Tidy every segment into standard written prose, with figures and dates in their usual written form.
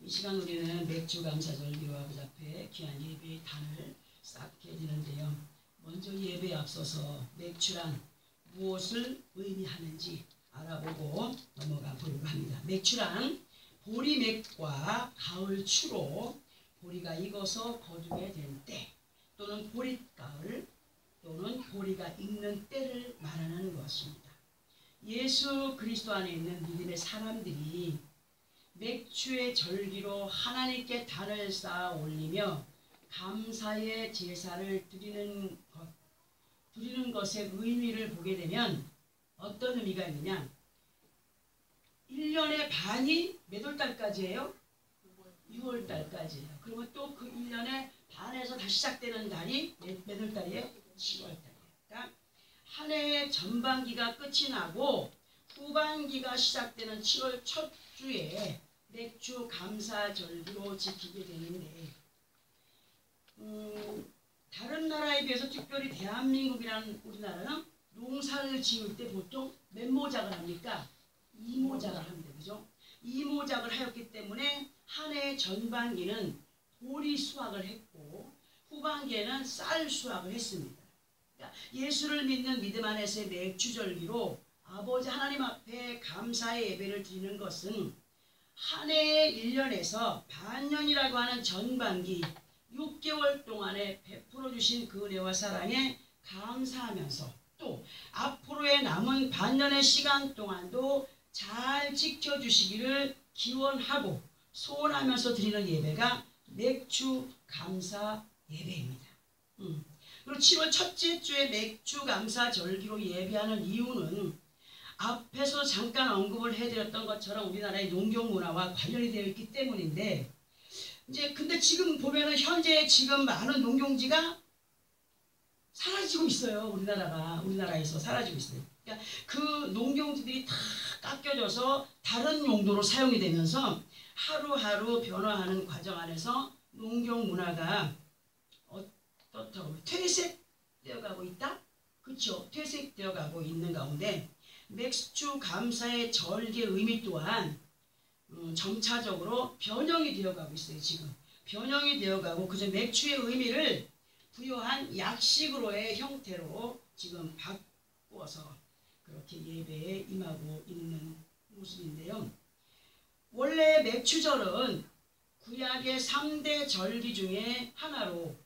이 시간 우리는 맥주 감사절기로 아버지 앞에 귀한 예배의 단을 쌓게 되는데요. 먼저 예배에 앞서서 맥주란 무엇을 의미하는지 알아보고 넘어가 보려고 합니다. 맥주란 보리맥과 가을추로 보리가 익어서 거두게 된 때, 또는 보릿가을, 또는 보리가 익는 때를 말하는 것입니다. 예수 그리스도 안에 있는 믿음의 사람들이 맥주의 절기로 하나님께 단을 쌓아 올리며 감사의 제사를 드리는 것의 의미를 보게 되면 어떤 의미가 있느냐? 1년의 반이 몇 월달까지예요? 6월달까지예요. 그러면 또 그 1년의 반에서 다시 시작되는 달이 몇 월달이에요? 10월달이에요. 그러니까 한 해의 전반기가 끝이 나고 후반기가 시작되는 7월 첫 주에 맥주 감사절기로 지키게 되는데, 다른 나라에 비해서 특별히 대한민국이라는 우리나라는 농사를 지을 때 보통 몇 모작을 합니까? 2모작을 합니다. 그죠? 2모작을 하였기 때문에 한 해의 전반기는 보리 수확을 했고 후반기에는 쌀 수확을 했습니다. 그러니까 예수를 믿는 믿음 안에서의 맥주절기로 아버지 하나님 앞에 감사의 예배를 드리는 것은 한 해의 1년에서 반년이라고 하는 전반기 6개월 동안에 베풀어 주신 그 은혜와 사랑에 감사하면서 또 앞으로의 남은 반년의 시간 동안도 잘 지켜주시기를 기원하고 소원하면서 드리는 예배가 맥주 감사 예배입니다. 그리고 7월 첫째 주에 맥주 감사 절기로 예배하는 이유는 앞에서 잠깐 언급을 해드렸던 것처럼 우리나라의 농경 문화와 관련이 되어 있기 때문인데, 근데 지금 보면은 현재 지금 많은 농경지가 사라지고 있어요. 우리나라에서 사라지고 있어요. 그러니까 그 농경지들이 다 깎여져서 다른 용도로 사용이 되면서 하루하루 변화하는 과정 안에서 농경 문화가 어떻다고 퇴색되어 가고 있다? 그렇죠. 퇴색되어 가고 있는 가운데 맥주 감사의 절기의 의미 또한 점차적으로 변형이 되어가고 있어요. 지금 변형이 되어가고 그저 맥주의 의미를 부여한 약식으로의 형태로 지금 바꾸어서 그렇게 예배에 임하고 있는 모습인데요. 원래 맥주절은 구약의 3대 절기 중에 하나로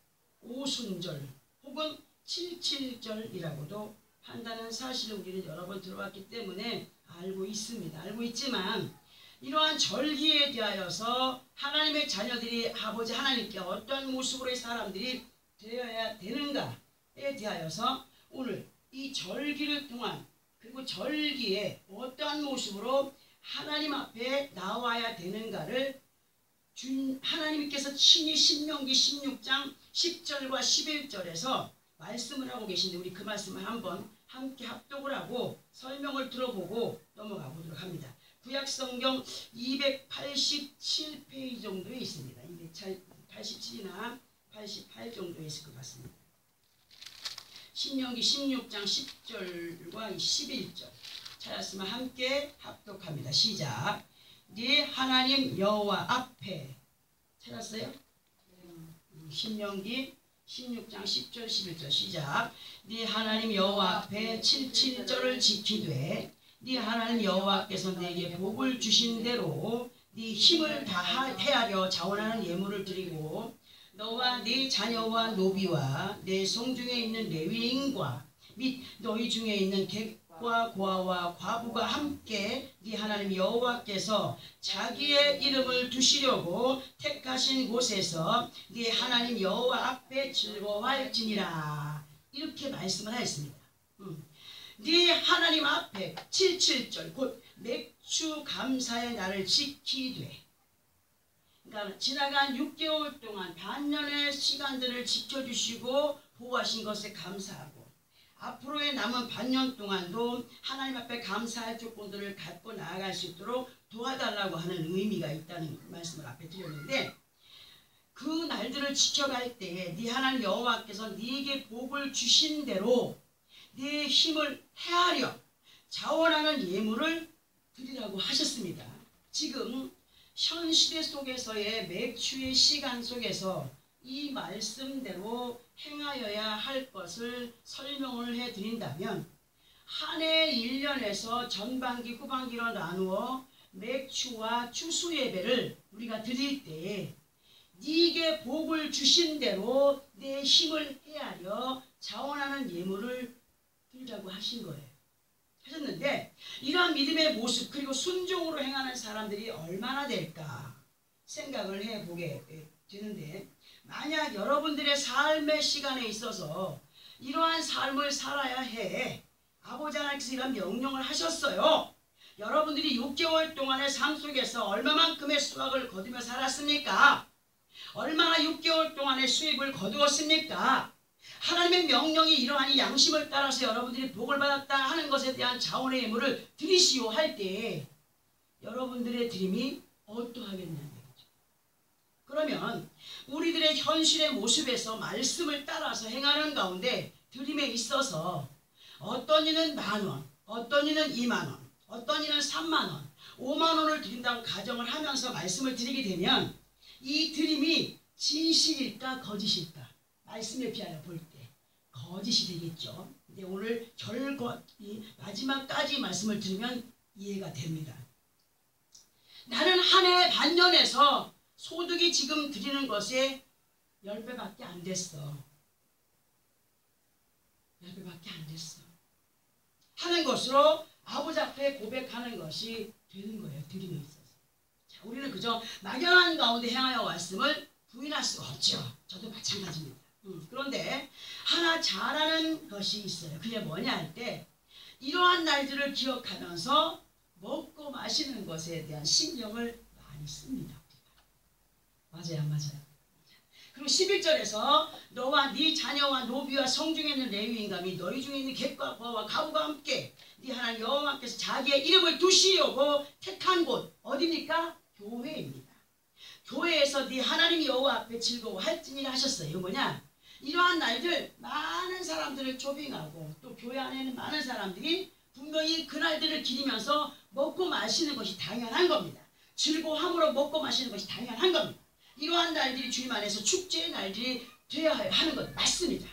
오순절 혹은 칠칠절이라고도 한다는 사실을 우리는 여러 번 들어왔기 때문에 알고 있습니다. 알고 있지만 이러한 절기에 대하여서 하나님의 자녀들이 아버지 하나님께 어떤 모습으로의 사람들이 되어야 되는가에 대하여서 오늘 이 절기를 통한 그리고 절기에 어떠한 모습으로 하나님 앞에 나와야 되는가를 하나님께서 친히 신명기 16장 10절과 11절에서 말씀을 하고 계신데 우리 그 말씀을 한번 함께 합독을 하고 설명을 들어보고 넘어가 보도록 합니다. 구약성경 287페이지 정도에 있습니다. 287이나 88 정도에 있을 것 같습니다. 신명기 16장 10절과 11절 찾았으면 함께 합독합니다. 시작. 네 하나님 여호와 앞에 찾았어요? 신명기 16장 10절 11절 시작. 네 하나님 여호와 앞에 77절을 지키되 네 하나님 여호와께서 내게 복을 주신 대로 네 힘을 다하려 자원하는 예물을 드리고 너와 네 자녀와 노비와 내 성중에 있는 레위인과 및 너희 중에 있는 객과 고아와 과부가 함께 네 하나님 여호와께서 자기의 이름을 두시려고 택하신 곳에서 네 하나님 여호와 앞에 즐거워할지니라. 이렇게 말씀을 하였습니다. 네 하나님 앞에 77절 곧 맥주 감사의 날을 지키되, 그러니까 지나간 6개월 동안 반년의 시간들을 지켜주시고 보호하신 것에 감사하고 앞으로의 남은 반년 동안도 하나님 앞에 감사할 조건들을 갖고 나아갈 수 있도록 도와달라고 하는 의미가 있다는 말씀을 앞에 드렸는데, 그 날들을 지켜갈 때에 네 하나님 여호와께서 네게 복을 주신 대로 네 힘을 헤아려 자원하는 예물을 드리라고 하셨습니다. 지금 현 시대 속에서의 맥주의 시간 속에서 이 말씀대로 행하여야 할 것을 설명을 해드린다면 한 해 1년에서 전반기 후반기로 나누어 맥주와 추수 예배를 우리가 드릴 때에 네게 복을 주신 대로 내 힘을 헤아려 자원하는 예물을 드리라고 하신 거예요. 하셨는데 이러한 믿음의 모습 그리고 순종으로 행하는 사람들이 얼마나 될까 생각을 해보게 되는데 만약 여러분들의 삶의 시간에 있어서 이러한 삶을 살아야 해 아버지 하나님께서 이런 명령을 하셨어요. 여러분들이 6개월 동안의 삶 속에서 얼마만큼의 수확을 거두며 살았습니까? 얼마나 6개월 동안의 수입을 거두었습니까? 하나님의 명령이 이러한 양심을 따라서 여러분들이 복을 받았다 하는 것에 대한 자원의 예물을 드리시오 할 때 여러분들의 드림이 어떠하겠냐는 얘기죠. 그러면 우리들의 현실의 모습에서 말씀을 따라서 행하는 가운데 드림에 있어서 어떤 이는 10,000원, 어떤 이는 20,000원, 어떤 이는 30,000원, 50,000원을 드린다고 가정을 하면서 말씀을 드리게 되면 이 드림이 진실일까 거짓일까? 말씀에 비하여 볼 때 거짓이 되겠죠. 근데 오늘 이 마지막까지 말씀을 들으면 이해가 됩니다. 나는 한 해 반년에서 소득이 지금 드리는 것에 10배밖에 안 됐어. 10배밖에 안 됐어. 하는 것으로 아버지 앞에 고백하는 것이 되는 거예요. 드림에 있어서. 자, 우리는 그저 막연한 가운데 행하여 왔음을 부인할 수가 없죠. 저도 마찬가지입니다. 그런데 하나 잘하는 것이 있어요. 그게 뭐냐 할 때 이러한 날들을 기억하면서 먹고 마시는 것에 대한 신경을 많이 씁니다. 맞아요, 안 맞아요? 그리고 11절에서 너와 네 자녀와 노비와 성중에 있는 레위인감이 너희 중에 있는 객과 거와 가부가 함께 네 하나님 여호와께서 자기의 이름을 두시려고 택한 곳 어디입니까? 교회입니다. 교회에서 네 하나님 여호와 앞에 즐거워할지니라 하셨어요. 이거 뭐냐? 이러한 날들 많은 사람들을 초빙하고 또 교회 안에는 많은 사람들이 분명히 그 날들을 기리면서 먹고 마시는 것이 당연한 겁니다. 즐거움으로 먹고 마시는 것이 당연한 겁니다. 이러한 날들이 주님 안에서 축제의 날들이 되어야 하는 것 맞습니다.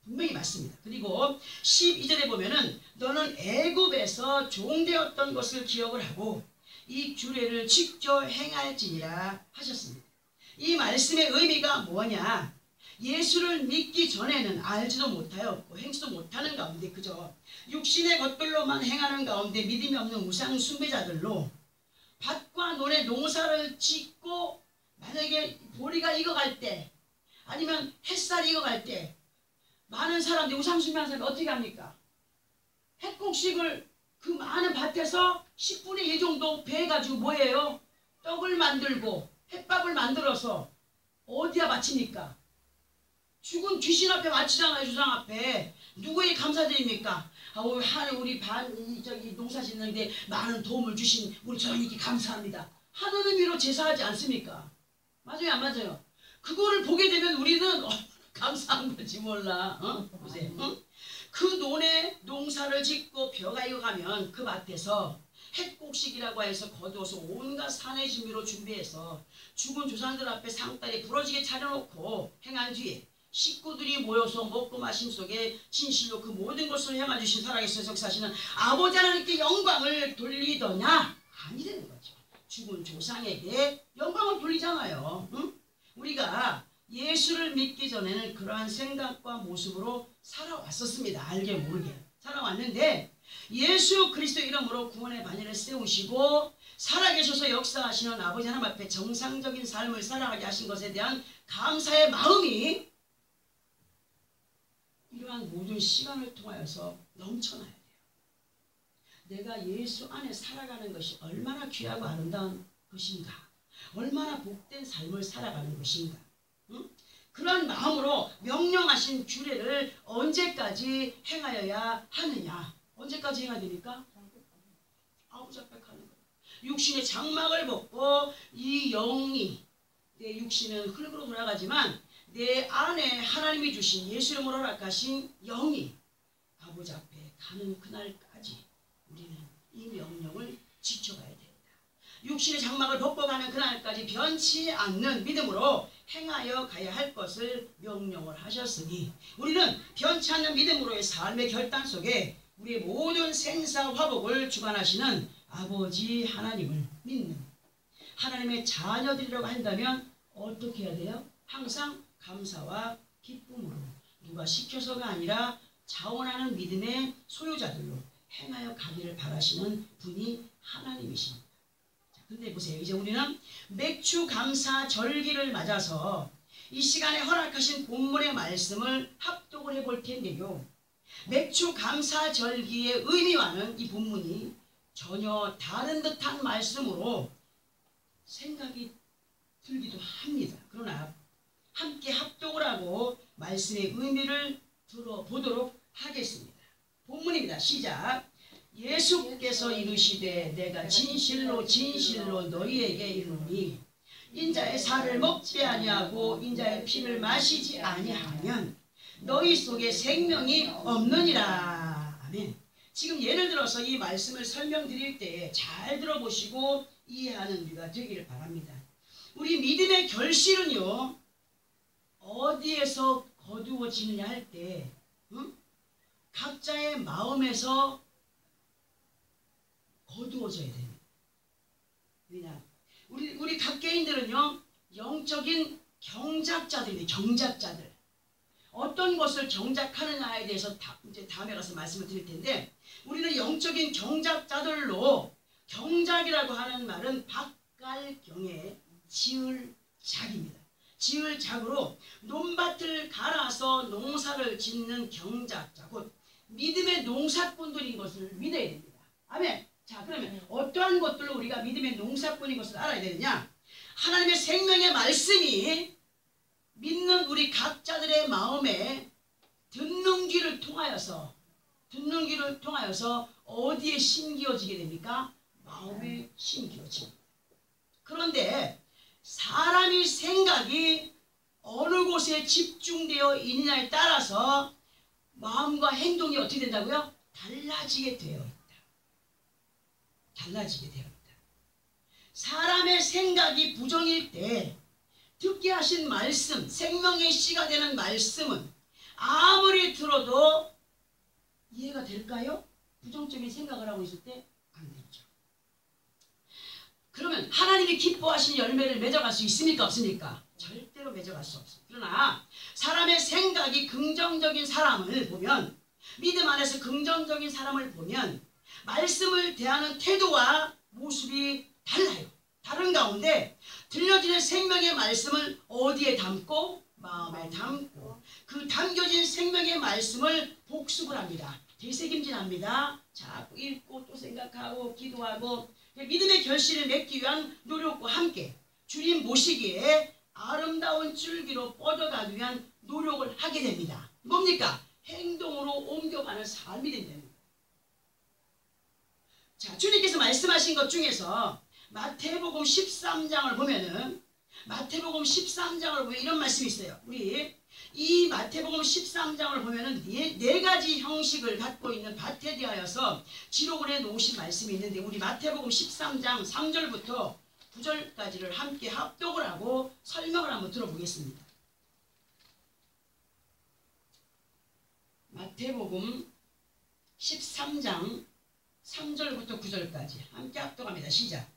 분명히 맞습니다. 그리고 12절에 보면은 너는 애굽에서 종되었던 것을 기억을 하고 이 규례를 직접 행할지니라 하셨습니다. 이 말씀의 의미가 뭐냐? 예수를 믿기 전에는 알지도 못하였고 행치도 못하는 가운데 그저 육신의 것들로만 행하는 가운데 믿음이 없는 우상 숭배자들로 밭과 논에 농사를 짓고 만약에 보리가 익어갈 때 아니면 햇살이 익어갈 때 많은 사람들이 우상 숭배하는 사람이 어떻게 합니까? 햇곡식을 그 많은 밭에서 10분의 1 정도 배가지고 뭐예요? 떡을 만들고 햇밥을 만들어서 어디다 바칩니까? 죽은 귀신 앞에 바치잖아요. 주상 앞에. 누구에게 감사드립니까? 우리 농사 짓는데 많은 도움을 주신 우리 주님께 감사합니다. 하는 의미로 제사하지 않습니까? 맞아요, 안 맞아요? 그거를 보게 되면 우리는 감사한 건지 몰라. 보세요. 그 논에 농사를 짓고 벼가 익어가면 그 밭에서 햇곡식이라고 해서 거두어서 온갖 산의 준비로 준비해서 죽은 조상들 앞에 상다리 부러지게 차려놓고 행한 뒤에 식구들이 모여서 먹고 마심 속에 진실로 그 모든 것을 행해주신 살아계신 역사하시는 아버지 하나님께 영광을 돌리더냐? 아니라는 거죠. 죽은 조상에게 영광을 돌리잖아요. 응? 우리가 예수를 믿기 전에는 그러한 생각과 모습으로 살아왔었습니다. 알게 모르게 살아왔는데 예수 그리스도 이름으로 구원의 반열을 세우시고 살아계셔서 역사하시는 아버지 하나님 앞에 정상적인 삶을 살아가게 하신 것에 대한 감사의 마음이 이러한 모든 시간을 통하여서 넘쳐나야 돼요. 내가 예수 안에 살아가는 것이 얼마나 귀하고 아름다운 것인가, 얼마나 복된 삶을 살아가는 것인가. 응? 그런 마음으로 명령하신 규례를 언제까지 행하여야 하느냐. 언제까지 행해야 됩니까? 아버지 앞에 가는 거예요. 육신의 장막을 벗고 이 영이, 내 육신은 흙으로 돌아가지만 내 안에 하나님이 주신 예수 이름으로 허락하신 영이 아버지 앞에 가는 그날까지 우리는 이 명령을 지켜가야 됩니다. 육신의 장막을 벗고가는 그날까지 변치 않는 믿음으로 행하여 가야 할 것을 명령을 하셨으니 우리는 변치 않는 믿음으로의 삶의 결단 속에 우리의 모든 생사 화복을 주관하시는 아버지 하나님을 믿는 하나님의 자녀들이라고 한다면 어떻게 해야 돼요? 항상 감사와 기쁨으로 누가 시켜서가 아니라 자원하는 믿음의 소유자들로 행하여 가기를 바라시는 분이 하나님이십니다. 근데 보세요. 이제 우리는 맥주 감사 절기를 맞아서 이 시간에 허락하신 본문의 말씀을 합독을 해볼 텐데요. 맥주 감사 절기의 의미와는 이 본문이 전혀 다른 듯한 말씀으로 생각이 들기도 합니다. 그러나 함께 합독을 하고 말씀의 의미를 들어보도록 하겠습니다. 본문입니다. 시작. 예수께서 이르시되 내가 진실로 진실로 너희에게 이르노니 인자의 살을 먹지 아니하고 인자의 피를 마시지 아니하면 너희 속에 생명이 없느니라. 아멘. 지금 예를 들어서 이 말씀을 설명드릴 때 잘 들어보시고 이해하는 우리가 되기를 바랍니다. 우리 믿음의 결실은요 어디에서 거두어지느냐 할 때 각자의 마음에서 거두어져야 됩니다. 왜냐? 우리 각개인들은요 영적인 경작자들입니다. 경작자들. 어떤 것을 경작하느냐에 대해서 이제 다음에 가서 말씀을 드릴 텐데 우리는 영적인 경작자들로 경작이라고 하는 말은 박갈경에 지을 작입니다. 지을 작으로 논밭을 갈아서 농사를 짓는 경작자 곧 믿음의 농사꾼들인 것을 믿어야 됩니다. 아멘. 자, 그러면 어떠한 것들로 우리가 믿음의 농사꾼인 것을 알아야 되느냐? 하나님의 생명의 말씀이 믿는 우리 각자들의 마음에 듣는 귀를 통하여서 어디에 심기어지게 됩니까? 마음에 심기어집니다. 그런데 사람이 생각이 어느 곳에 집중되어 있느냐에 따라서 마음과 행동이 어떻게 된다고요? 달라지게 되어 있다. 달라지게 되어 있다. 사람의 생각이 부정일 때 듣게 하신 말씀, 생명의 씨가 되는 말씀은 아무리 들어도 이해가 될까요? 부정적인 생각을 하고 있을 때 안 되죠. 그러면 하나님이 기뻐하신 열매를 맺어갈 수 있습니까? 없습니까? 절대로 맺어갈 수 없습니다. 그러나 사람의 생각이 긍정적인 사람을 보면 믿음 안에서 긍정적인 사람을 보면 말씀을 대하는 태도와 모습이 달라요. 다른 가운데 들려지는 생명의 말씀을 어디에 담고? 마음에 담고 그 담겨진 생명의 말씀을 복습을 합니다. 되새김질합니다. 자꾸 읽고 또 생각하고 기도하고 믿음의 결실을 맺기 위한 노력과 함께 주님 모시기에 아름다운 줄기로 뻗어가기 위한 노력을 하게 됩니다. 뭡니까? 행동으로 옮겨가는 삶이 된다는 거예요. 자, 주님께서 말씀하신 것 중에서 마태복음 13장을 보면은 이런 말씀이 있어요. 우리 이 마태복음 13장을 보면은 네 가지 형식을 갖고 있는 밭에 대하여서 기록을 해놓으신 말씀이 있는데 우리 마태복음 13장 3절부터 9절까지를 함께 합독을 하고 설명을 한번 들어보겠습니다. 마태복음 13장 3절부터 9절까지 함께 합독합니다. 시작.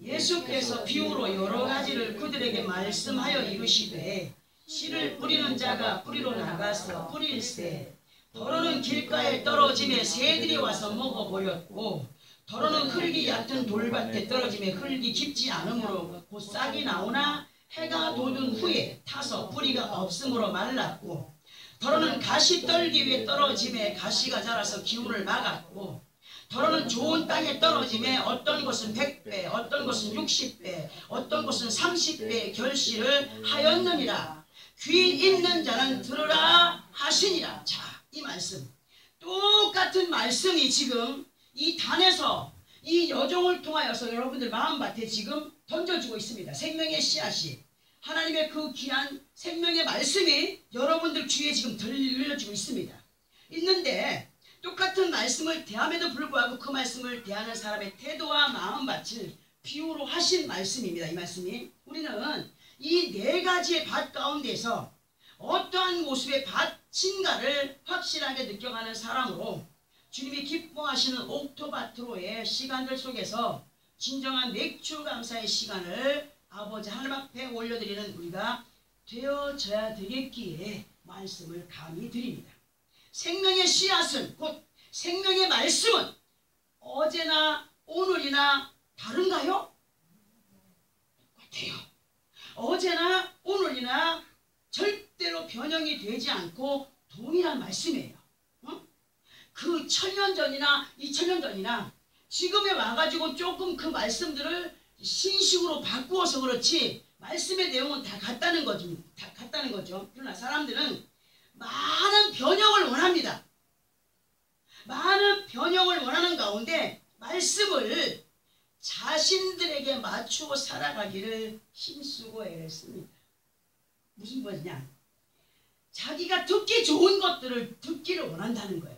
예수께서 비유로 여러 가지를 그들에게 말씀하여 이르시되 씨를 뿌리는 자가 뿌리로 나가서 뿌릴새 더러는 길가에 떨어짐에 새들이 와서 먹어 보였고 더러는 흙이 얕은 돌밭에 떨어짐에 흙이 깊지 않으므로 곧 싹이 나오나 해가 돋은 후에 타서 뿌리가 없으므로 말랐고 더러는 가시떨기 위에 떨어짐에 가시가 자라서 기운을 막았고 더러는 좋은 땅에 떨어짐에 어떤 것은 100배 어떤 것은 60배 어떤 것은 30배의 결실을 하였느니라. 귀 있는 자는 들으라 하시니라. 자, 이 말씀 똑같은 말씀이 지금 이 단에서 이 여종을 통하여서 여러분들 마음밭에 지금 던져주고 있습니다. 생명의 씨앗이 하나님의 그 귀한 생명의 말씀이 여러분들 귀에 지금 들려주고 있습니다. 있는데 똑같은 말씀을 대함에도 불구하고 그 말씀을 대하는 사람의 태도와 마음밭을 비유로 하신 말씀입니다. 이 말씀이 우리는 이 네 가지의 밭 가운데서 어떠한 모습의 밭인가를 확실하게 느껴가는 사람으로 주님이 기뻐하시는 옥토바트로의 시간들 속에서 진정한 맥주 감사의 시간을 아버지 하나님 앞에 올려드리는 우리가 되어져야 되겠기에 말씀을 감히 드립니다. 생명의 씨앗은 곧 생명의 말씀은 어제나 오늘이나 다른가요? 똑같아요. 어제나 오늘이나 절대로 변형이 되지 않고 동일한 말씀이에요. 그 1000년 전이나 2000년 전이나 지금에 와가지고 조금 그 말씀들을 신식으로 바꾸어서 그렇지 말씀의 내용은 다 같다는 거죠. 그러나 사람들은 많은 변형을 원합니다. 많은 변형을 원하는 가운데 말씀을 자신들에게 맞추어 살아가기를 힘쓰고 애랬습니다. 무슨 말이냐? 자기가 듣기 좋은 것들을 듣기를 원한다는 거예요.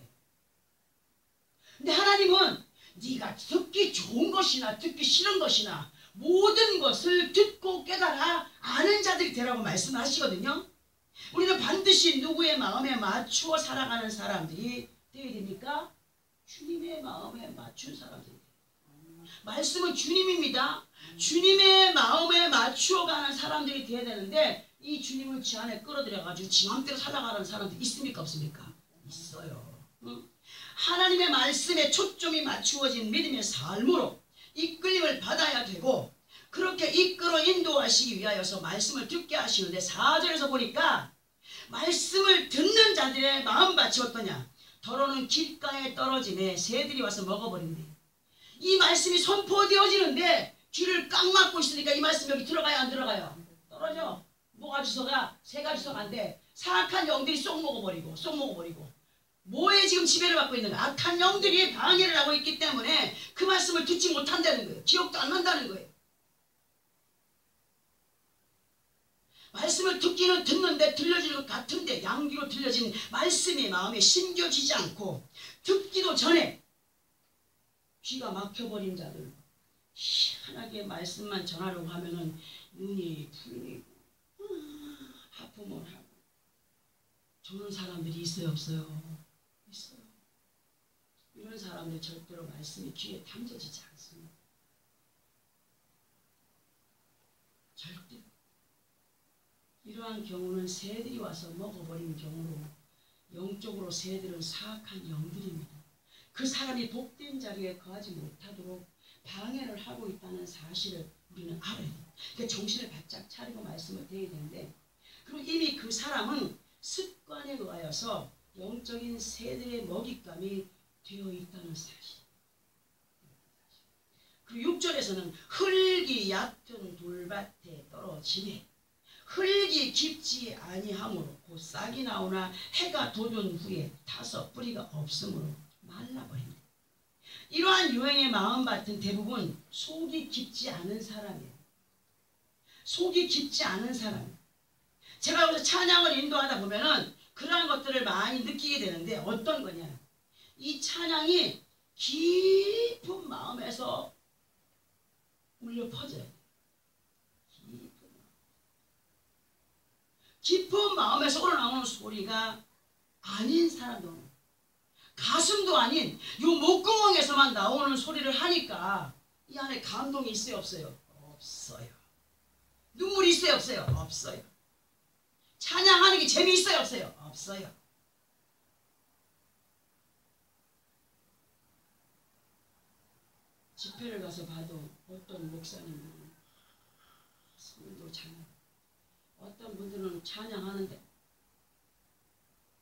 근데 하나님은 네가 듣기 좋은 것이나 듣기 싫은 것이나 모든 것을 듣고 깨달아 아는 자들이 되라고 말씀하시거든요. 우리는 반드시 누구의 마음에 맞추어 살아가는 사람들이 되어야 됩니까? 주님의 마음에 맞춘 사람들이. 말씀은 주님입니다. 주님의 마음에 맞추어 가는 사람들이 되어야 되는데 이 주님을 지 안에 끌어들여가지고 지 맘대로 살아가는 사람들 있습니까? 없습니까? 있어요. 하나님의 말씀에 초점이 맞추어진 믿음의 삶으로 이끌림을 받아야 되고 그렇게 이끌어 인도하시기 위하여서 말씀을 듣게 하시는데 4절에서 보니까 말씀을 듣는 자들의 마음밭이 어떠냐? 더러는 길가에 떨어지네 새들이 와서 먹어버린대. 이 말씀이 선포되어지는데 귀를 깡 막고 있으니까 이 말씀 여기 들어가요 안 들어가요? 떨어져. 뭐가 주소가? 새가 주소가 안 돼. 사악한 영들이 쏙 먹어버리고 뭐에 지금 지배를 받고 있는 거야? 악한 영들이 방해를 하고 있기 때문에 그 말씀을 듣지 못한다는 거예요. 기억도 안 난다는 거예요. 말씀을 듣기는 듣는데 들려질 것 같은데 양귀로 들려진 말씀이 마음에 심겨지지 않고 듣기도 전에 귀가 막혀버린 자들 희한하게 말씀만 전하려고 하면은 눈이 풀리고 하품을 하고 저런 사람들이 있어요 없어요? 있어요. 이런 사람들 절대로 말씀이 귀에 담겨지지 않습니다. 절대. 이러한 경우는 새들이 와서 먹어버린 경우로 영적으로 새들은 사악한 영들입니다. 그 사람이 복된 자리에 거하지 못하도록 방해를 하고 있다는 사실을 우리는 알아야 돼요. 그러니까 정신을 바짝 차리고 말씀을 드려야 되는데 그리고 이미 그 사람은 습관에 의하여서 영적인 새들의 먹잇감이 되어 있다는 사실. 그리고 6절에서는 흙이 얕은 돌밭에 떨어지네. 흙이 깊지 아니하므로 곧 싹이 나오나 해가 돋은 후에 타서 뿌리가 없으므로 말라버립니다. 이러한 유행의 마음밭은 대부분 속이 깊지 않은 사람이에요. 속이 깊지 않은 사람. 제가 여기서 찬양을 인도하다 보면은 그러한 것들을 많이 느끼게 되는데 어떤 거냐. 이 찬양이 깊은 마음에서 울려 퍼져요. 깊은 마음에서 우러나오는 소리가 아닌 사람도 가슴도 아닌 요 목구멍에서만 나오는 소리를 하니까 이 안에 감동이 있어요 없어요? 없어요. 눈물이 있어요 없어요? 없어요. 찬양하는 게 재미있어요 없어요? 없어요. 집회를 가서 봐도 어떤 목사님은 성도 찬양, 어떤 분들은 찬양하는데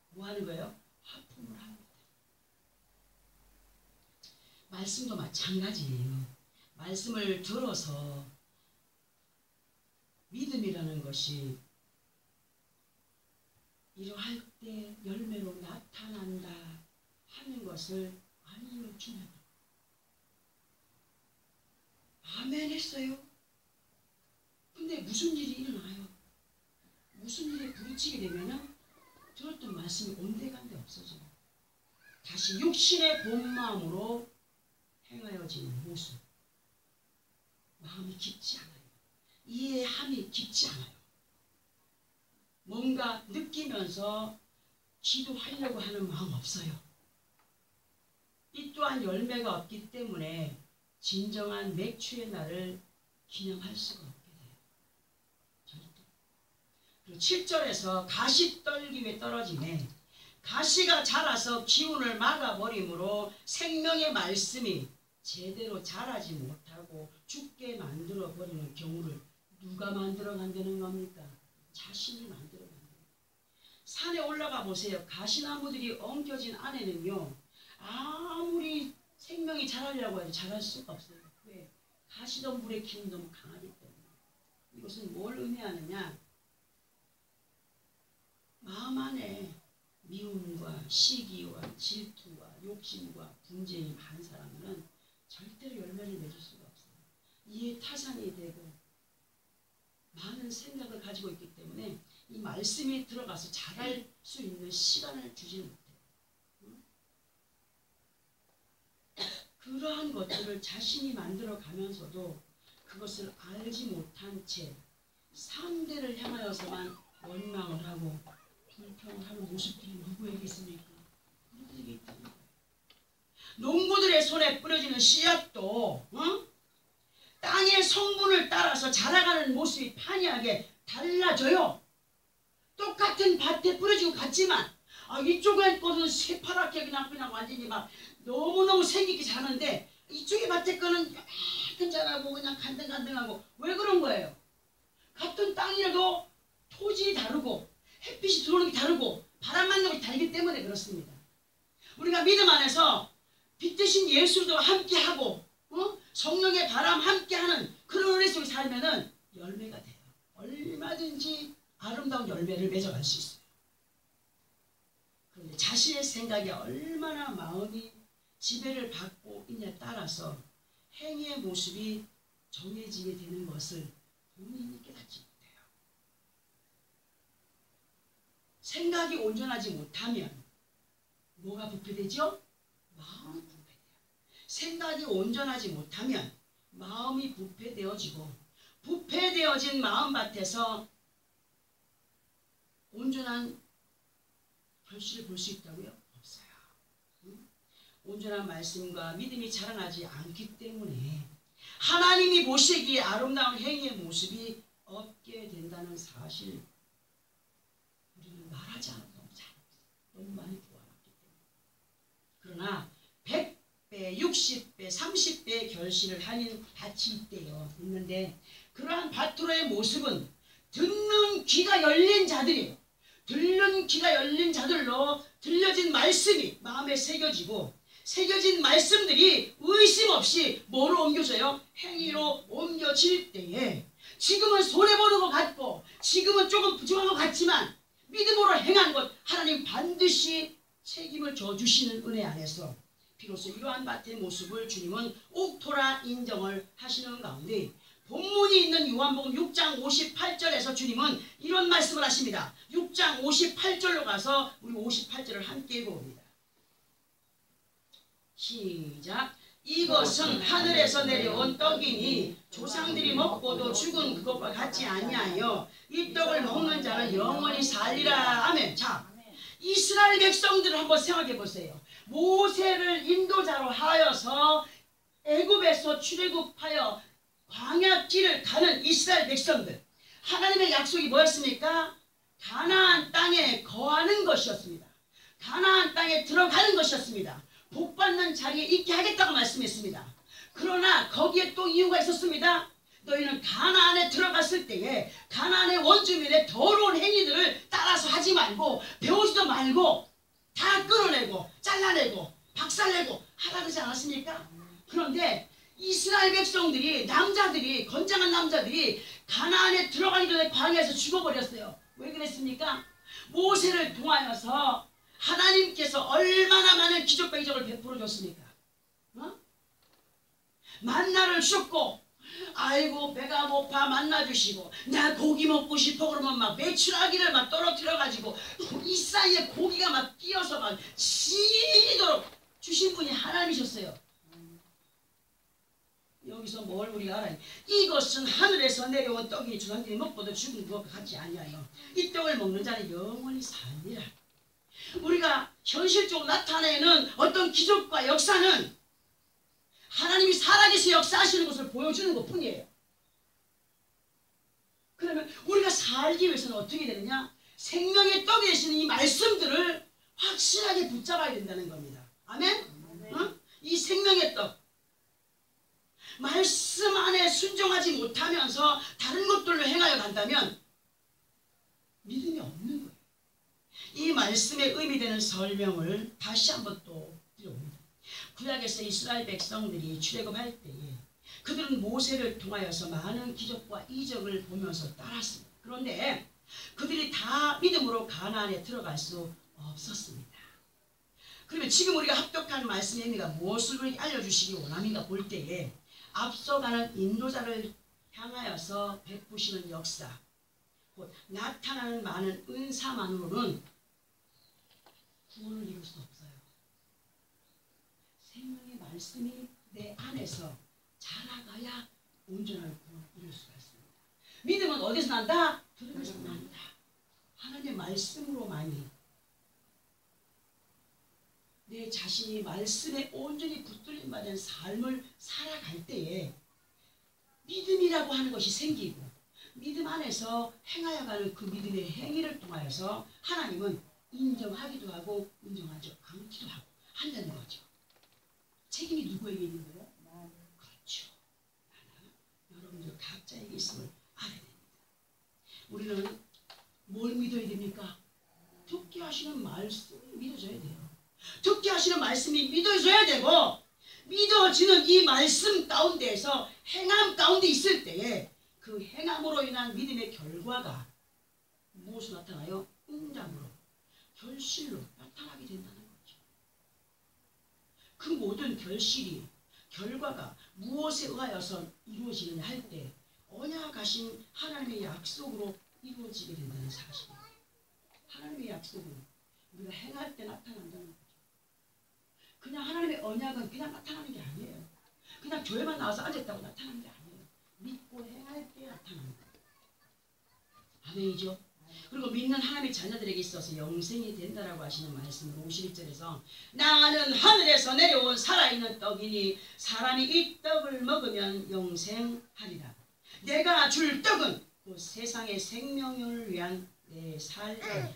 뭐 하는 거예요? 하품을 합니다. 말씀도 마찬가지예요. 말씀을 들어서 믿음이라는 것이 이러할 때 열매로 나타난다 하는 것을 알려주면 아멘 했어요. 근데 무슨 일이 일어나요? 무슨 일에 부딪히게 되면은 들었던 말씀이 온데간데 없어져요. 다시 육신의 본 마음으로 행하여지는 모습. 마음이 깊지 않아요. 이해함이 깊지 않아요. 뭔가 느끼면서 기도하려고 하는 마음 없어요. 이 또한 열매가 없기 때문에 진정한 맥주의 날을 기념할 수가 없게 돼요. 절대. 그리고 7절에서 가시 떨기에 떨어지네. 가시가 자라서 기운을 막아버리므로 생명의 말씀이 제대로 자라지 못하고 죽게 만들어버리는 경우를 누가 만들어간다는 겁니까? 자신이 만들어간다는 거예요. 산에 올라가 보세요. 가시나무들이 엉켜진 안에는요. 아무리 생명이 자라려고 해도 자랄 수가 없어요. 왜? 가시덤불의 기운이 너무 강하기 때문에. 이것은 뭘 의미하느냐? 마음 안에 미움과 시기와 질투와 욕심과 분쟁이 많은 사람은 절대로 열매를 맺을 수가 없어요. 이에 타산이 되고 많은 생각을 가지고 있기 때문에 이 말씀이 들어가서 자랄 수 있는 시간을 주지 못해요. 그러한 것들을 자신이 만들어 가면서도 그것을 알지 못한 채 상대를 향하여서만 원망을 하고 불평을 하는 모습들이 누구에게 있습니까? 우리들에게 있다는 거예요. 농부들의 손에 뿌려지는 씨앗도 땅의 성분을 따라서 자라가는 모습이 판이하게 달라져요. 똑같은 밭에 뿌려지고 같지만 이쪽에 거는 새파랗게 그냥 완전히 막 너무너무 생기게 자는데 이쪽에 밭에 거는 약간 자라고 그냥 간등간등하고 왜 그런 거예요? 같은 땅이라도 토질이 다르고 햇빛이 들어오는 게 다르고 바람 맞는 것이 다르기 때문에 그렇습니다. 우리가 믿음 안에서 빛 대신 예수도 함께하고 성령의 바람 함께하는 그런 은혜 속에 살면은 열매가 돼요. 얼마든지 아름다운 열매를 맺어갈 수 있어요. 그런데 자신의 생각이 얼마나 마음이 지배를 받고 있냐에 따라서 행위의 모습이 정해지게 되는 것을 본인이 깨닫지 못해요. 생각이 온전하지 못하면 뭐가 부패되죠? 마음이 부패돼요. 생각이 온전하지 못하면 마음이 부패되어지고 부패되어진 마음밭에서 온전한 결실을 볼 수 있다고요? 없어요. 온전한 말씀과 믿음이 자라나지 않기 때문에 하나님이 보시기에 아름다운 행위의 모습이 없게 된다는 사실 우리는 말하지 않아도 너무 많이 보아왔기 때문에. 그러나 100배, 60배, 30배의 결실을 하는 밭이 있는데 그러한 밭으로의 모습은 듣는 귀가 열린 자들이에요. 듣는 귀가 열린 자들로 들려진 말씀이 마음에 새겨지고 새겨진 말씀들이 의심 없이 뭐로 옮겨져요? 행위로 옮겨질 때에 지금은 손해보는 것 같고 지금은 조금 부족한 것 같지만 믿음으로 행한 것 하나님 반드시 책임을 져주시는 은혜 안에서 비로소 이러한 밭의 모습을 주님은 옥토라 인정을 하시는 가운데 본문이 있는 요한복음 6장 58절에서 주님은 이런 말씀을 하십니다. 6장 58절로 가서 우리 58절을 함께 읽어봅니다. 시작. 이것은 하늘에서 내려온 떡이니 조상들이 먹고도 죽은 그것과 같지 아니하여 이 떡을 먹는 자는 영원히 살리라. 아멘. 자, 이스라엘 백성들을 한번 생각해 보세요. 모세를 인도자로 하여서 애굽에서 출애굽하여 광야길을 가는 이스라엘 백성들, 하나님의 약속이 뭐였습니까? 가나안 땅에 거하는 것이었습니다. 가나안 땅에 들어가는 것이었습니다. 복받는 자리에 있게 하겠다고 말씀했습니다. 그러나 거기에 또 이유가 있었습니다. 너희는 가나안에 들어갔을 때에 가나안의 원주민의 더러운 행위들을 따라서 하지 말고 배우지도 말고 다 끌어내고 잘라내고 박살내고 하라 그러지 않았습니까? 그런데 이스라엘 백성들이 남자들이 건장한 남자들이 가나안에 들어가기 전에 광야에서 죽어버렸어요. 왜 그랬습니까? 모세를 통하여서 하나님께서 얼마나 많은 기적과 이적을 베풀어 줬습니까? 만나를 주셨고 아이고 배가 고파 만나 주시고 나 고기 먹고 싶어 그러면 막 메추라기를 막 떨어뜨려 가지고 이 사이에 고기가 막 끼어서 막 지도록 주신 분이 하나님이셨어요. 여기서 뭘 우리가 알아요? 이것은 하늘에서 내려온 떡이니 조상들이 먹고도 죽은 것과 같지 아니하여 이 떡을 먹는 자는 영원히 살리라. 우리가 현실적으로 나타내는 어떤 기적과 역사는 하나님이 살아계셔 역사하시는 것을 보여주는 것뿐이에요. 그러면 우리가 살기 위해서는 어떻게 되느냐? 생명의 떡이 되시는 이 말씀들을 확실하게 붙잡아야 된다는 겁니다. 아멘? 어? 이 생명의 떡, 말씀 안에 순종하지 못하면서 다른 것들로 행하여 간다면 믿음이 없는 거예요. 이 말씀의 의미되는 설명을 다시 한번 또 드려봅니다. 구약에서 이스라엘 백성들이 출애굽할 때에 그들은 모세를 통하여서 많은 기적과 이적을 보면서 따랐습니다. 그런데 그들이 다 믿음으로 가나안에 들어갈 수 없었습니다. 그러면 지금 우리가 합독한 말씀의 의미가 무엇을 우리에게 알려주시기 원합니까? 볼 때에 앞서가는 인도자를 향하여서 베푸시는 역사, 곧 나타나는 많은 은사만으로는 구원을 이룰 수 없어요. 생명의 말씀이 내 안에서 자라가야 온전한 구원을 이룰 수가 있습니다. 믿음은 어디서 난다? 들음에서 난다. 하나님의 말씀으로만이. 내 자신이 말씀에 온전히 붙들림 받은 삶을 살아갈 때에 믿음이라고 하는 것이 생기고 믿음 안에서 행하여 가는 그 믿음의 행위를 통하여서 하나님은 인정하기도 하고 인정하지 않기도 하고 한다는 거죠. 책임이 누구에게 있는 거예요? 그렇죠. 여러분들 각자에게 있음을 알아야 됩니다. 우리는 뭘 믿어야 됩니까? 듣게 하시는 말씀이 믿어져야 돼요. 듣게 하시는 말씀이 믿어져야 되고 믿어지는 이 말씀 가운데에서 행함 가운데 있을 때에 그 행함으로 인한 믿음의 결과가 무엇으로 나타나요? 응답으로, 결실로 나타나게 된다는 거죠. 그 모든 결실이, 결과가 무엇에 의하여서 이루어지느냐 할 때 언약하신 하나님의 약속으로 이루어지게 된다는 사실입니다. 하나님의 약속은 우리가 행할 때 나타난다는 거죠. 그냥 하나님의 언약은 그냥 나타나는 게 아니에요. 그냥 교회만 나와서 앉았다고 나타나는 게 아니에요. 믿고 행할 때 나타나는 거예요. 아멘이죠. 그리고 믿는 하나님의 자녀들에게 있어서 영생이 된다라고 하시는 말씀을 51절에서 나는 하늘에서 내려온 살아있는 떡이니 사람이 이 떡을 먹으면 영생하리라. 내가 줄 떡은 곧 세상의 생명을 위한 내 살이라.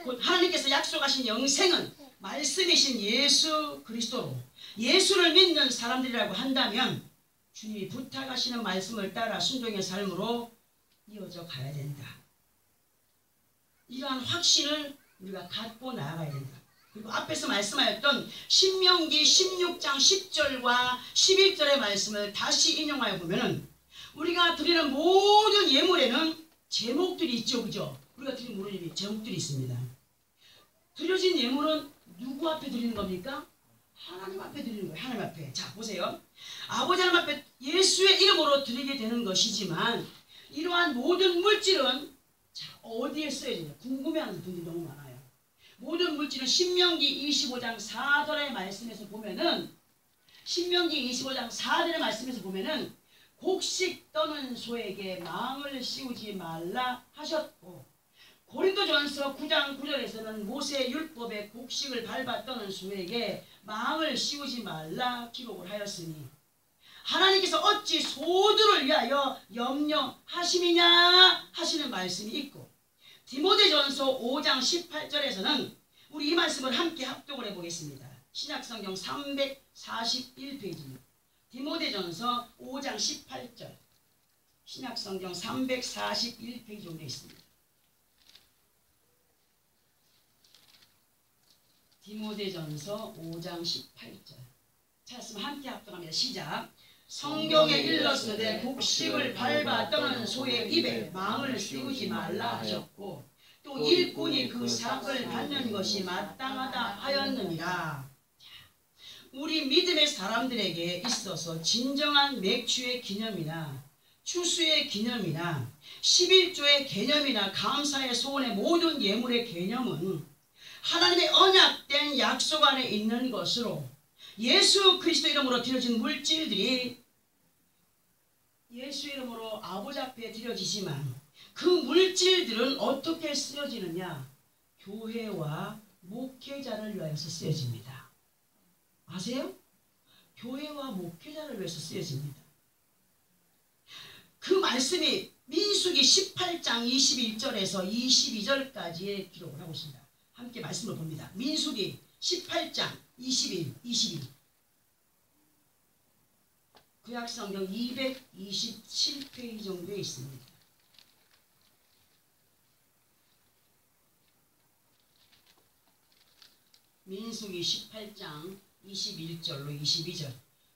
곧 하나님께서 약속하신 영생은 말씀이신 예수 그리스도로 예수를 믿는 사람들이라고 한다면 주님이 부탁하시는 말씀을 따라 순종의 삶으로 이어져 가야 된다. 이러한 확신을 우리가 갖고 나아가야 된다. 그리고 앞에서 말씀하였던 신명기 16장 10절과 11절의 말씀을 다시 인용하여 보면은 우리가 드리는 모든 예물에는 제목들이 있죠. 그죠? 우리가 드리는 모든 제목들이 있습니다. 드려진 예물은 누구 앞에 드리는 겁니까? 하나님 앞에 드리는 거예요. 하나님 앞에. 자, 보세요. 아버지 하나님 앞에 예수의 이름으로 드리게 되는 것이지만 이러한 모든 물질은 자, 어디에 써야 되냐? 궁금해하는 분들이 너무 많아요. 모든 물질은 신명기 25장 4절의 말씀에서 보면은 신명기 25장 4절의 말씀에서 보면은 곡식 떠는 소에게 망을 씌우지 말라 하셨고 고린도전서 9장 9절에서는 모세의 율법에 곡식을 밟아 떠는 소에게 망을 씌우지 말라 기록을 하였으니 하나님께서 어찌 소들을 위하여 염려하심이냐 하시는 말씀이 있고 디모데전서 5장 18절에서는 우리 이 말씀을 함께 합독을 해보겠습니다. 신약성경 341페이지입니다. 디모데전서 5장 18절 신약성경 341페이지 정도 있습니다. 디모데전서 5장 18절 찾았으면 함께 합독합니다. 시작. 성경에 일렀으되 곡식을 밟아 떠는 소의 입에 망을 씌우지 말라 하셨고 또 일꾼이 그 삭을 받는 것이 마땅하다 하였느니라. 우리 믿음의 사람들에게 있어서 진정한 맥주의 기념이나 추수의 기념이나 11조의 개념이나 감사의 소원의 모든 예물의 개념은 하나님의 언약된 약속 안에 있는 것으로 예수 그리스도 이름으로 드려진 물질들이 예수 이름으로 아버지 앞에 드려지지만 그 물질들은 어떻게 쓰여지느냐? 교회와 목회자를 위하여서 쓰여집니다. 아세요? 교회와 목회자를 위해서 쓰여집니다. 그 말씀이 민수기 18장 21절에서 22절까지의 기록을 하고 있습니다. 함께 말씀을 봅니다. 민수기 18장 21, 22. 구약성경 227페이지 정도에 있습니다. 민수기 18장 21절로 22절.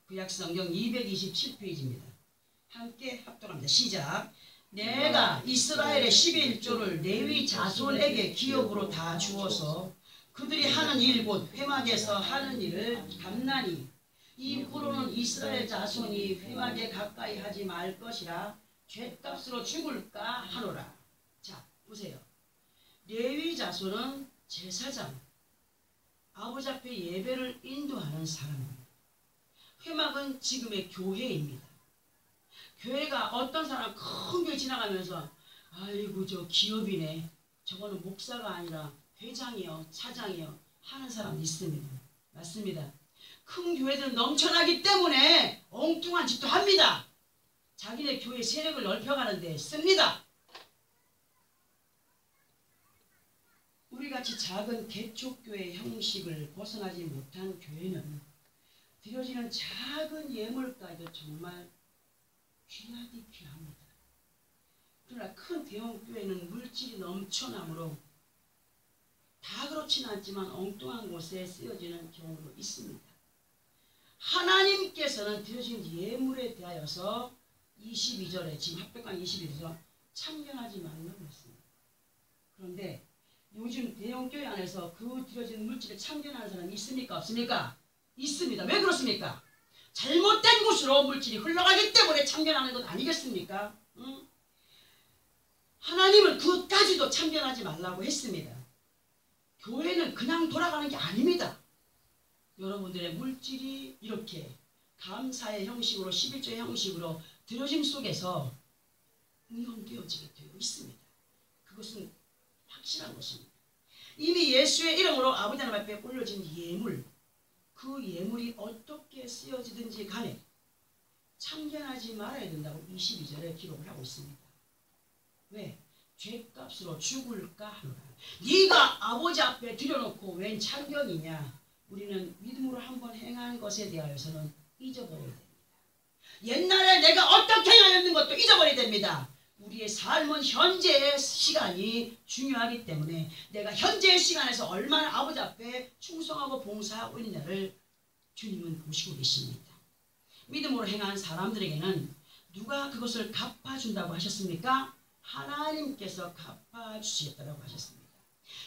구약성경 227페이지입니다. 함께 합독합니다. 시작. 내가 이스라엘의 11조를 레위 자손에게 기업으로 다 주어서 그들이 하는 일 곧 회막에서 하는 일을 감나니 이후로는 이스라엘 자손이 회막에 가까이 하지 말 것이라 죗값으로 죽을까 하노라. 자, 보세요. 레위 자손은 제사장, 아버지 앞에 예배를 인도하는 사람입니다. 회막은 지금의 교회입니다. 교회가 어떤 사람 큰 교회 지나가면서 아이고 저 기업이네, 저거는 목사가 아니라 회장이요 차장이요 하는 사람 있습니다. 맞습니다. 큰 교회들은 넘쳐나기 때문에 엉뚱한 짓도 합니다. 자기네 교회 세력을 넓혀가는 데 씁니다. 우리같이 작은 개척교회 형식을 벗어나지 못한 교회는 드려지는 작은 예물까지도 정말 귀하디 귀합니다. 그러나 큰 대형교회는 물질이 넘쳐나므로 다 그렇지는 않지만 엉뚱한 곳에 쓰여지는 경우도 있습니다. 하나님께서는 드려진 예물에 대하여서 22절에 지금 합백관 22절에서 참견하지 말라고 했습니다. 그런데 요즘 대형교회 안에서 그 드려진 물질에 참견하는 사람이 있습니까? 없습니까? 있습니다. 왜 그렇습니까? 잘못된 곳으로 물질이 흘러가기 때문에 참견하는 것 아니겠습니까? 응? 하나님은 그것까지도 참견하지 말라고 했습니다. 교회는 그냥 돌아가는 게 아닙니다. 여러분들의 물질이 이렇게 감사의 형식으로 11조의 형식으로 드려짐 속에서 운영되어지게 되어 있습니다. 그것은 확실한 것입니다. 이미 예수의 이름으로 아버지 하나님 앞에 올려진 예물, 그 예물이 어떻게 쓰여지든지 간에 참견하지 말아야 된다고 22절에 기록을 하고 있습니다. 왜? 죗값으로 죽을까 하노라. 네가 아버지 앞에 들여놓고 웬 참견이냐. 우리는 믿음으로 한번 행한 것에 대하여서는 잊어버려야 됩니다. 옛날에 내가 어떻게 행하였는 것도 잊어버려야 됩니다. 우리의 삶은 현재의 시간이 중요하기 때문에 내가 현재의 시간에서 얼마나 아버지 앞에 충성하고 봉사하고 있느냐를 주님은 보시고 계십니다. 믿음으로 행한 사람들에게는 누가 그것을 갚아준다고 하셨습니까? 하나님께서 갚아주시겠다고 하셨습니다.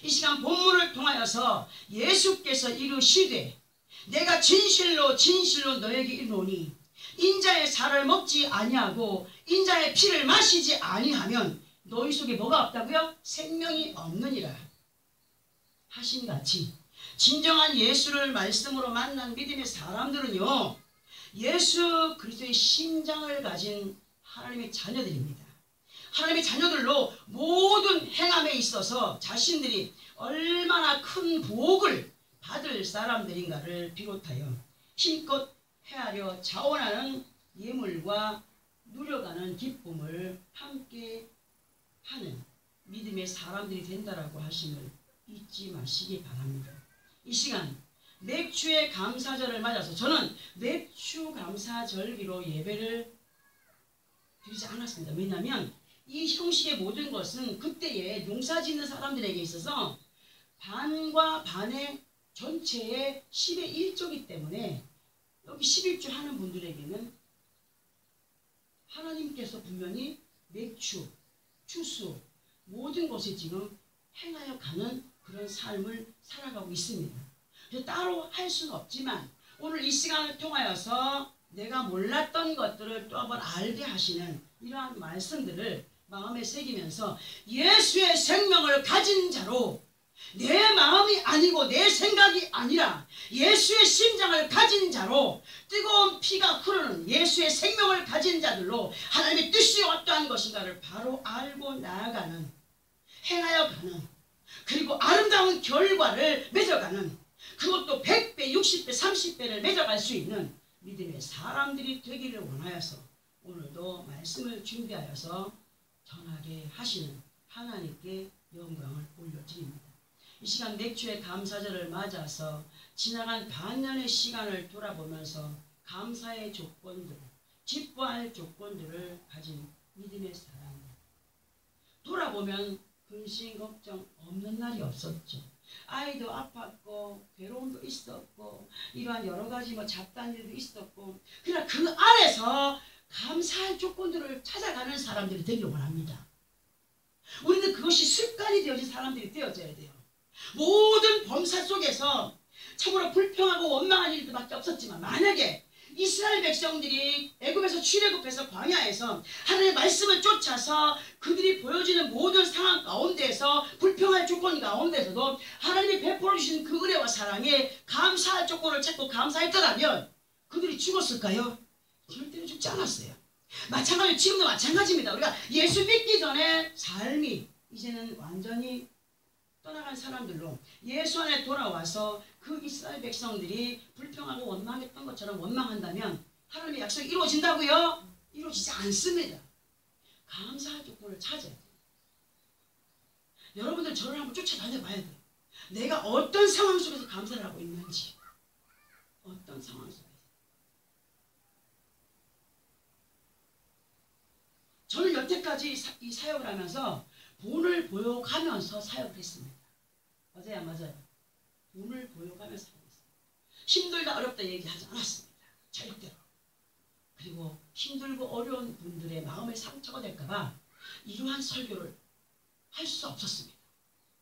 이 시간 본문을 통하여서 예수께서 이르시되 내가 진실로 진실로 너에게 이르노니 인자의 살을 먹지 아니하고 인자의 피를 마시지 아니하면 너희 속에 뭐가 없다고요? 생명이 없느니라 하신같이 진정한 예수를 말씀으로 만난 믿음의 사람들은요, 예수 그리스도의 심장을 가진 하나님의 자녀들입니다. 하나님의 자녀들로 모든 행함에 있어서 자신들이 얼마나 큰 복을 받을 사람들인가를 비롯하여 힘껏 헤아려 자원하는 예물과 누려가는 기쁨을 함께 하는 믿음의 사람들이 된다라고 하심을 잊지 마시기 바랍니다. 이 시간 맥주의 감사절을 맞아서 저는 맥주 감사절기로 예배를 드리지 않았습니다. 왜냐하면 이 형식의 모든 것은 그때의 농사짓는 사람들에게 있어서 반과 반의 전체의 10의 1조이기 때문에 여기 11조 하는 분들에게는 하나님께서 분명히 맥주, 추수 모든 것을 지금 행하여 가는 그런 삶을 살아가고 있습니다. 그래서 따로 할 수는 없지만 오늘 이 시간을 통하여서 내가 몰랐던 것들을 또 한번 알게 하시는 이러한 말씀들을 마음에 새기면서 예수의 생명을 가진 자로 내 마음이 아니고 내 생각이 아니라 예수의 심장을 가진 자로 뜨거운 피가 흐르는 예수의 생명을 가진 자들로 하나님의 뜻이 어떠한 것인가를 바로 알고 나아가는, 행하여 가는, 그리고 아름다운 결과를 맺어가는, 그것도 100배, 60배, 30배를 맺어갈 수 있는 믿음의 사람들이 되기를 원하여서 오늘도 말씀을 준비하여서 전하게 하시는 하나님께 영광을 올려드립니다. 이 시간 맥주의 감사절을 맞아서 지나간 반년의 시간을 돌아보면서 감사의 조건들, 기뻐할 조건들을 가진 믿음의 사람들, 돌아보면 근심 걱정 없는 날이 없었죠. 아이도 아팠고 괴로움도 있었고 이러한 여러 가지 잡다한 일도 있었고, 그러나 그 안에서 감사할 조건들을 찾아가는 사람들이 되기를 원합니다. 우리는 그것이 습관이 되어진 사람들이 되어져야 돼요. 모든 범사 속에서 참으로 불평하고 원망한 일들밖에 없었지만, 만약에 이스라엘 백성들이 애굽에서 출애굽해서 광야에서 하나님의 말씀을 쫓아서 그들이 보여지는 모든 상황 가운데에서 불평할 조건 가운데서도 하나님이 베풀어 주신 그 은혜와 사랑에 감사할 조건을 찾고 감사했더라면 그들이 죽었을까요? 절대로 죽지 않았어요. 마찬가지로 지금도 마찬가지입니다. 우리가 예수 믿기 전에 삶이 이제는 완전히 떠나간 사람들로 예수 안에 돌아와서 그 이스라엘 백성들이 불평하고 원망했던 것처럼 원망한다면 하나님의 약속이 이루어진다고요? 이루어지지 않습니다. 감사할 조건을 찾아야 돼요. 여러분들 저를 한번 쫓아다녀 봐야 돼요. 내가 어떤 상황 속에서 감사를 하고 있는지. 어떤 상황 속에서. 저는 여태까지 이 사역을 하면서 본을 보여가면서 사역을 했습니다. 맞아요, 안 맞아요? 본을 보여가면서 사역을 했습니다. 힘들다 어렵다 얘기하지 않았습니다. 절대로. 그리고 힘들고 어려운 분들의 마음에 상처가 될까봐 이러한 설교를 할 수 없었습니다.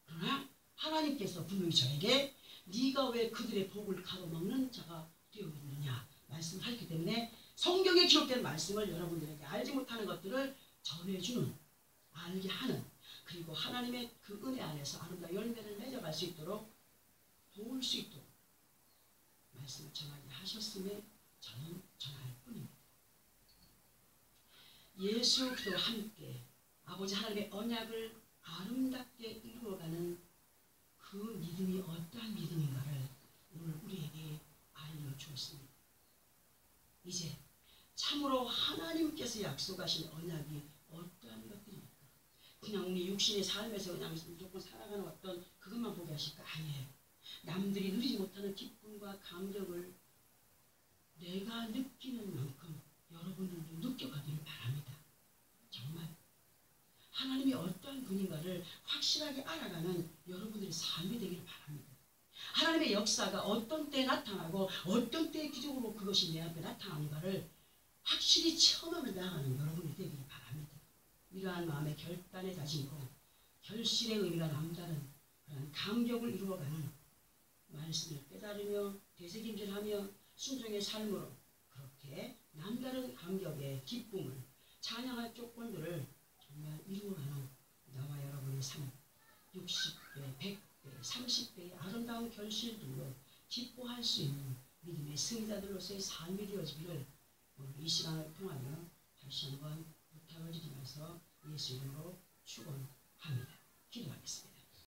그러나 하나님께서 분명히 저에게 네가 왜 그들의 복을 가로막는 자가 되어 있느냐 말씀을 하셨기 때문에 성경에 기록된 말씀을 여러분들에게 알지 못하는 것들을 전해주는, 알게 하는, 그리고 하나님의 그 은혜 안에서 아름다운 열매를 맺어갈 수 있도록 도울 수 있도록 말씀을 전하게 하셨음에 저는 전할 뿐입니다. 예수 그리스도와 함께 아버지 하나님의 언약을 아름답게 이루어가는 그 믿음이 어떠한 믿음인가를 오늘 우리에게 알려주었습니다. 이제 참으로 하나님께서 약속하신 언약이 어떠한 것들입니까? 그냥 우리 육신의 삶에서 그냥 무조건 살아가는 어떤 그것만 보게 하실까? 아니에요. 남들이 누리지 못하는 기쁨과 감격을 내가 느끼는 만큼 여러분들도 느껴가기를 바랍니다. 정말 하나님이 어떠한 분인가를 확실하게 알아가는 여러분들의 삶이 되기를 바랍니다. 하나님의 역사가 어떤 때에 나타나고 어떤 때에 기적으로 그것이 내 앞에 나타나는가를 확실히 체험하며 나아가는 여러분이 되기를 바랍니다. 이러한 마음의 결단의 다짐으로 결실의 의미가 남다른 그런 감격을 이루어가는 말씀을 깨달으며 되새김질하며 순종의 삶으로 그렇게 남다른 감격의 기쁨을 찬양할 조건들을 정말 이루어가는 나와 여러분의 삶, 60배, 100배, 30배의 아름다운 결실들로 기뻐할 수 있는 믿음의 승리자들로서의 삶이 되어지기를 오늘 이 시간을 통하여 다시 한번 부탁을 드리면서 예수 이름으로 축원합니다. 기도하겠습니다.